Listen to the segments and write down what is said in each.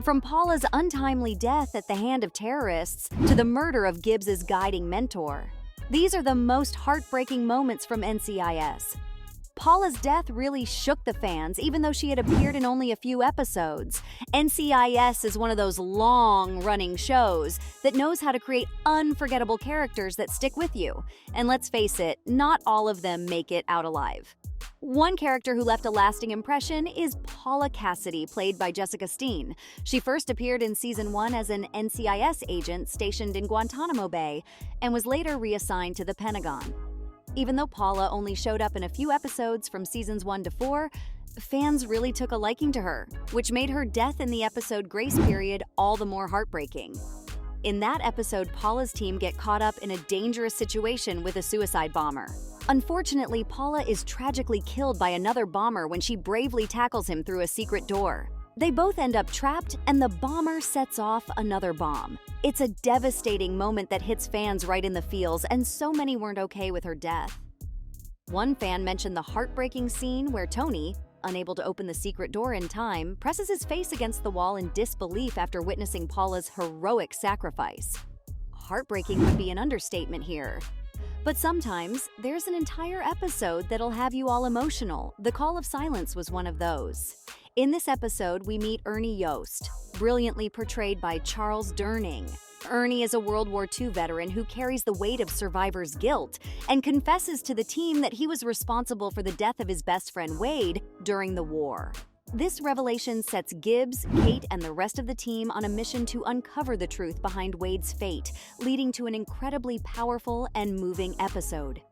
From Paula's untimely death at the hand of terrorists to the murder of Gibbs's guiding mentor. These are the most heartbreaking moments from NCIS. Paula's death really shook the fans, even though she had appeared in only a few episodes. NCIS is one of those long-running shows that knows how to create unforgettable characters that stick with you. And let's face it, not all of them make it out alive. One character who left a lasting impression is Paula Cassidy, played by Jessica Steen. She first appeared in Season 1 as an NCIS agent stationed in Guantanamo Bay and was later reassigned to the Pentagon. Even though Paula only showed up in a few episodes from Seasons 1 to 4, fans really took a liking to her, which made her death in the episode Grace Period all the more heartbreaking. In that episode, Paula's team get caught up in a dangerous situation with a suicide bomber. Unfortunately, Paula is tragically killed by another bomber when she bravely tackles him through a secret door. They both end up trapped, and the bomber sets off another bomb. It's a devastating moment that hits fans right in the feels, and so many weren't okay with her death. One fan mentioned the heartbreaking scene where Tony, unable to open the secret door in time, presses his face against the wall in disbelief after witnessing Paula's heroic sacrifice. Heartbreaking would be an understatement here. But sometimes, there's an entire episode that'll have you all emotional. The Call of Silence was one of those. In this episode, we meet Ernie Yost, brilliantly portrayed by Charles Durning. Ernie is a World War II veteran who carries the weight of survivors' guilt and confesses to the team that he was responsible for the death of his best friend Wade during the war. This revelation sets Gibbs, Kate, and the rest of the team on a mission to uncover the truth behind Wade's fate, leading to an incredibly powerful and moving episode.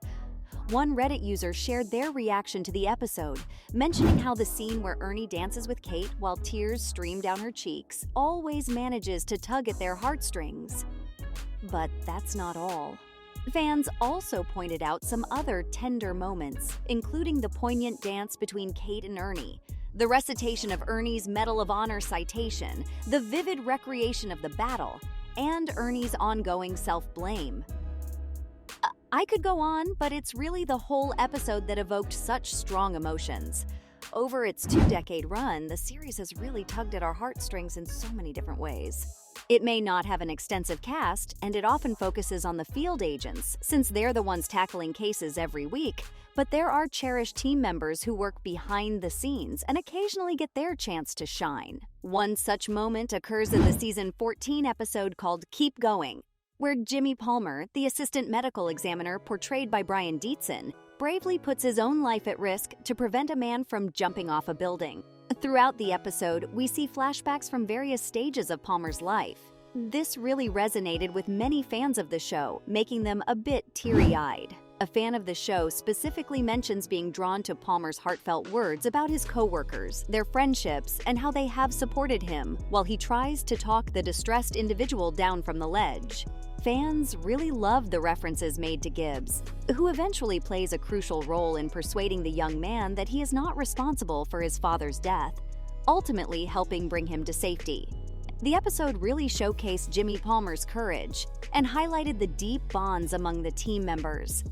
One Reddit user shared their reaction to the episode, mentioning how the scene where Ernie dances with Kate while tears stream down her cheeks always manages to tug at their heartstrings. But that's not all. Fans also pointed out some other tender moments, including the poignant dance between Kate and Ernie, the recitation of Ernie's Medal of Honor citation, the vivid recreation of the battle, and Ernie's ongoing self-blame. I could go on, but it's really the whole episode that evoked such strong emotions. Over its 2-decade run, the series has really tugged at our heartstrings in so many different ways. It may not have an extensive cast, and it often focuses on the field agents, since they're the ones tackling cases every week, but there are cherished team members who work behind the scenes and occasionally get their chance to shine. One such moment occurs in the Season 14 episode called Keep Going, where Jimmy Palmer, the assistant medical examiner portrayed by Brian Dietzen, bravely puts his own life at risk to prevent a man from jumping off a building. Throughout the episode, we see flashbacks from various stages of Palmer's life. This really resonated with many fans of the show, making them a bit teary-eyed. A fan of the show specifically mentions being drawn to Palmer's heartfelt words about his co-workers, their friendships, and how they have supported him while he tries to talk the distressed individual down from the ledge. Fans really love the references made to Gibbs, who eventually plays a crucial role in persuading the young man that he is not responsible for his father's death, ultimately helping bring him to safety. The episode really showcased Jimmy Palmer's courage and highlighted the deep bonds among the team members.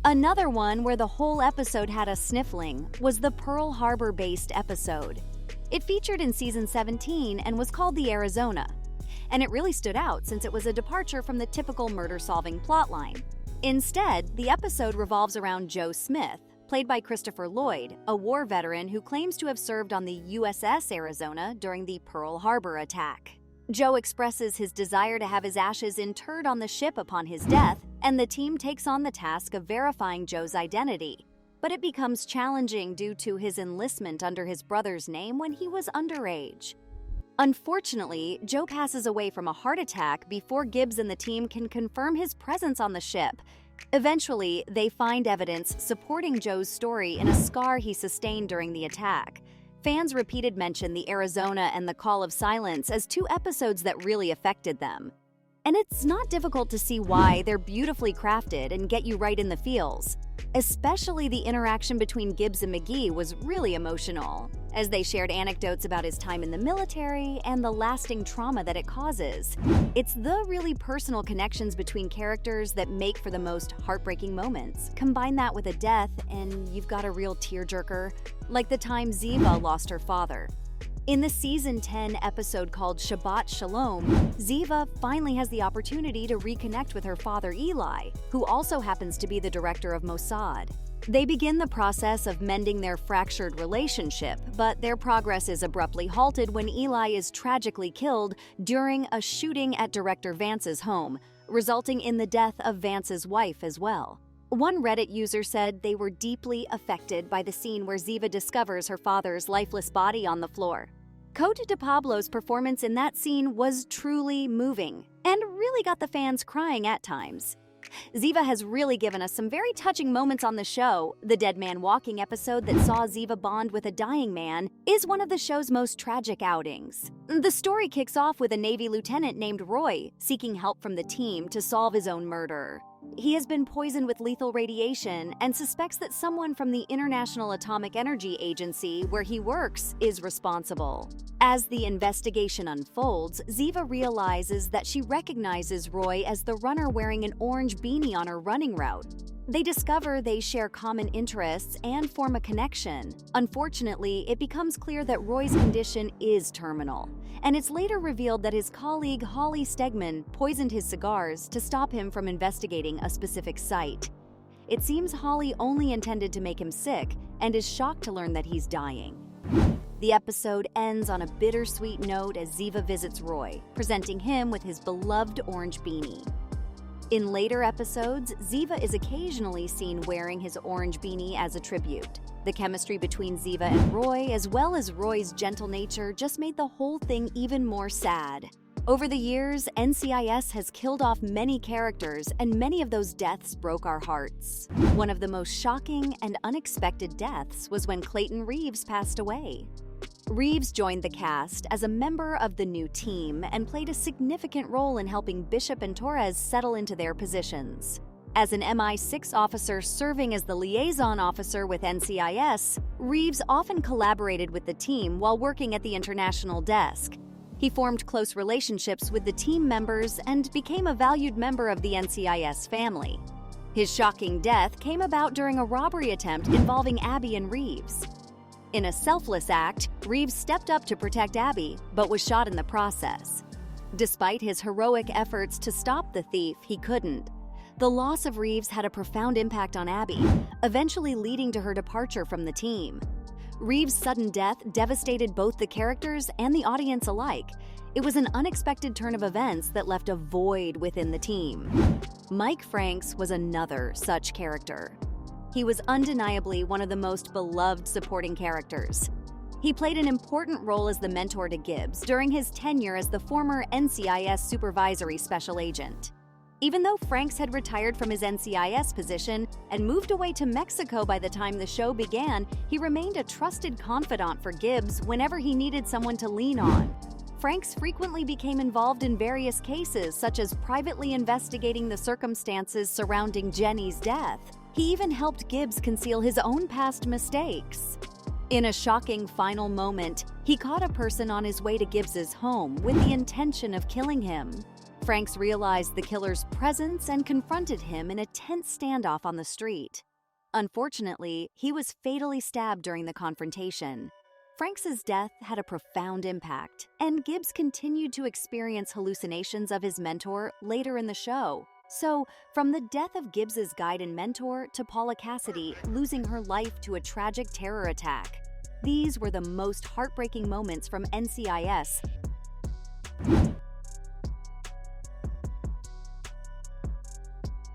Another one where the whole episode had us sniffling was the Pearl Harbor-based episode. It featured in Season 17 and was called The Arizona. And it really stood out since it was a departure from the typical murder-solving plotline. Instead, the episode revolves around Joe Smith, played by Christopher Lloyd, a war veteran who claims to have served on the USS Arizona during the Pearl Harbor attack. Joe expresses his desire to have his ashes interred on the ship upon his death, and the team takes on the task of verifying Joe's identity. But it becomes challenging due to his enlistment under his brother's name when he was underage. Unfortunately, Joe passes away from a heart attack before Gibbs and the team can confirm his presence on the ship. Eventually, they find evidence supporting Joe's story in a scar he sustained during the attack. Fans repeated mention The Arizona and The Call of Silence as two episodes that really affected them. And it's not difficult to see why. They're beautifully crafted and get you right in the feels. Especially the interaction between Gibbs and McGee was really emotional, as they shared anecdotes about his time in the military and the lasting trauma that it causes. It's the really personal connections between characters that make for the most heartbreaking moments. Combine that with a death and you've got a real tearjerker, like the time Ziva lost her father. In the Season 10 episode called Shabbat Shalom, Ziva finally has the opportunity to reconnect with her father Eli, who also happens to be the director of Mossad. They begin the process of mending their fractured relationship, but their progress is abruptly halted when Eli is tragically killed during a shooting at Director Vance's home, resulting in the death of Vance's wife as well. One Reddit user said they were deeply affected by the scene where Ziva discovers her father's lifeless body on the floor. Cote de Pablo's performance in that scene was truly moving and really got the fans crying at times. Ziva has really given us some very touching moments on the show. The Dead Man Walking episode that saw Ziva bond with a dying man is one of the show's most tragic outings. The story kicks off with a Navy lieutenant named Roy seeking help from the team to solve his own murder. He has been poisoned with lethal radiation and suspects that someone from the International Atomic Energy Agency, where he works, is responsible. As the investigation unfolds, Ziva realizes that she recognizes Roy as the runner wearing an orange beanie on her running route. They discover they share common interests and form a connection. Unfortunately, it becomes clear that Roy's condition is terminal, and it's later revealed that his colleague Holly Stegman poisoned his cigars to stop him from investigating a specific site. It seems Holly only intended to make him sick and is shocked to learn that he's dying. The episode ends on a bittersweet note as Ziva visits Roy, presenting him with his beloved orange beanie. In later episodes, Ziva is occasionally seen wearing his orange beanie as a tribute. The chemistry between Ziva and Roy, as well as Roy's gentle nature, just made the whole thing even more sad. Over the years, NCIS has killed off many characters, and many of those deaths broke our hearts. One of the most shocking and unexpected deaths was when Clayton Reeves passed away. Reeves joined the cast as a member of the new team and played a significant role in helping Bishop and Torres settle into their positions. As an MI6 officer serving as the liaison officer with NCIS, Reeves often collaborated with the team while working at the international desk. He formed close relationships with the team members and became a valued member of the NCIS family. His shocking death came about during a robbery attempt involving Abby and Reeves. In a selfless act, Reeves stepped up to protect Abby, but was shot in the process. Despite his heroic efforts to stop the thief, he couldn't. The loss of Reeves had a profound impact on Abby, eventually leading to her departure from the team. Reeves' sudden death devastated both the characters and the audience alike. It was an unexpected turn of events that left a void within the team. Mike Franks was another such character. He was undeniably one of the most beloved supporting characters. He played an important role as the mentor to Gibbs during his tenure as the former NCIS supervisory special agent. Even though Franks had retired from his NCIS position and moved away to Mexico by the time the show began, he remained a trusted confidant for Gibbs whenever he needed someone to lean on. Franks frequently became involved in various cases, such as privately investigating the circumstances surrounding Jenny's death. He even helped Gibbs conceal his own past mistakes. In a shocking final moment, he caught a person on his way to Gibbs's home with the intention of killing him. Franks realized the killer's presence and confronted him in a tense standoff on the street. Unfortunately, he was fatally stabbed during the confrontation. Franks's death had a profound impact, and Gibbs continued to experience hallucinations of his mentor later in the show. So, from the death of Gibbs's guide and mentor to Paula Cassidy losing her life to a tragic terror attack, these were the most heartbreaking moments from NCIS